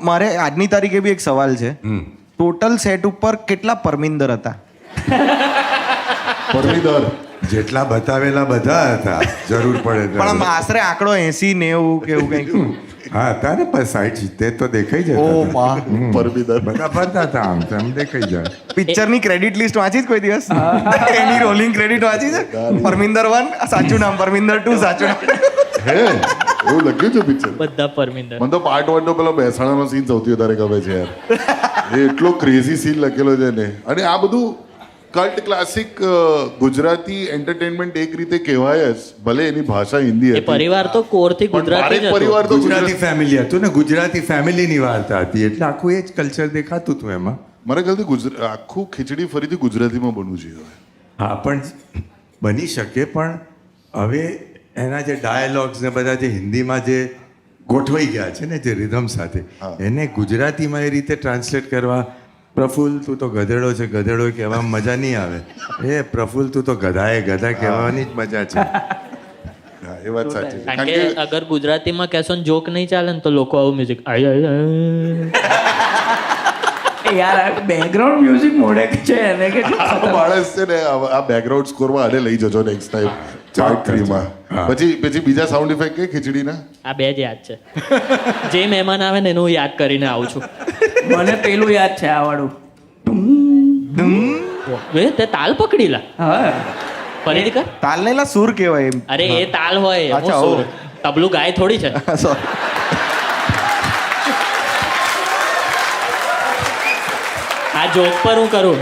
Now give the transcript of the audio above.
મારે આજની તારીખે બી એક સવાલ છે. ટોટલ સેટ ઉપર કેટલા પરમિંદર હતા? પરમિદર જેટલા બતાવેલા બધા હતા, જરૂર પડે પણ આમ આશરે આંકડો 80-90 કે એવું કંઈક. હા હતા ને, પણ 60-70 તો દેખાઈ ઓ જતા બા. પરમિદર બધા ફરતા હતા, આમ તેમ દેખાઈ જાય. પિક્ચરની ક્રેડિટ લિસ્ટ વાંચી જ કોઈ દિવસ? એની રોલિંગ ક્રેડિટ વાંચી છે? પરમિંદર 1 સાચું નામ, પરમિંદર 2 સાચું નામ. હે એવું લખ્યું છે પિક્ચર? બધા પરમિંદર. મને તો પાર્ટ 1 નો પેલો મહેસાણાનો સીન સૌથી વધારે ગમે છે યાર. એ એટલો ક્રેઝી સીન લખેલો છે ને. અને આ બધું કલ્ટ ક્લાસિક ગુજરાતી એન્ટરટેનમેન્ટ એક રીતે કહેવાય જ, ભલે એની ભાષા હિન્દી એ હતી. પરિવાર તો કોરથી પણ ગુજરાતી જ મારે પરિવાર હતું. તો ગુજરાતી ફેમિલી હતું ને, ગુજરાતી ફેમિલીની વાર્તા હતી, એટલે આખું એ જ કલ્ચર દેખાતું હતું એમાં. મારા ખ્યાલથી આખું ખીચડી ફરીથી ગુજરાતીમાં બનવું જોઈએ હવે. હા, પણ બની શકે, પણ હવે એના જે ડાયલોગ્સ ને બધા જે હિન્દીમાં જે ગોઠવાઈ ગયા છે ને, જે રિધમ સાથે, એને ગુજરાતીમાં એ રીતે ટ્રાન્સલેટ કરવા, પ્રફુલ્લ તું તો ગધેડો છે, ગધેડો કહેવામાં મજા નહીં આવે. એ પ્રફુલ્લ તું તો ગધા કહેવાની જ મજા છે. હા, એ વાત સાચી છે. કારણ કે અગર ગુજરાતીમાં કહેશો ને જોક નહીં ચાલે ને તો લોકો આવું મ્યુઝિક યાર આ બેકગ્રાઉન્ડ મ્યુઝિક મોડે છે એને કેટલું આ માણસ છે ને આ બેકગ્રાઉન્ડ સ્કોરમાં આને લઈ જજો નેક્સ્ટ ટાઈમ પાર્ટ 3 માં. પછી બીજા સાઉન્ડ ઇફેક્ટ કે ખીચડીના આ બે જ યાદ છે. જે મહેમાન આવે ને એનું હું યાદ કરીને આવું છું. મને પેલું યાદ છે આ વાળું એ તે તાલ પકડી લા હા ફરીથી કર. તાલ ને લા સુર કહેવાય એમ. અરે એ તાલ હોય એમાં અચ્છા, સુર. ઓ. તબલું ગાય થોડી છે. Sorry. આ જોક પર હું કરું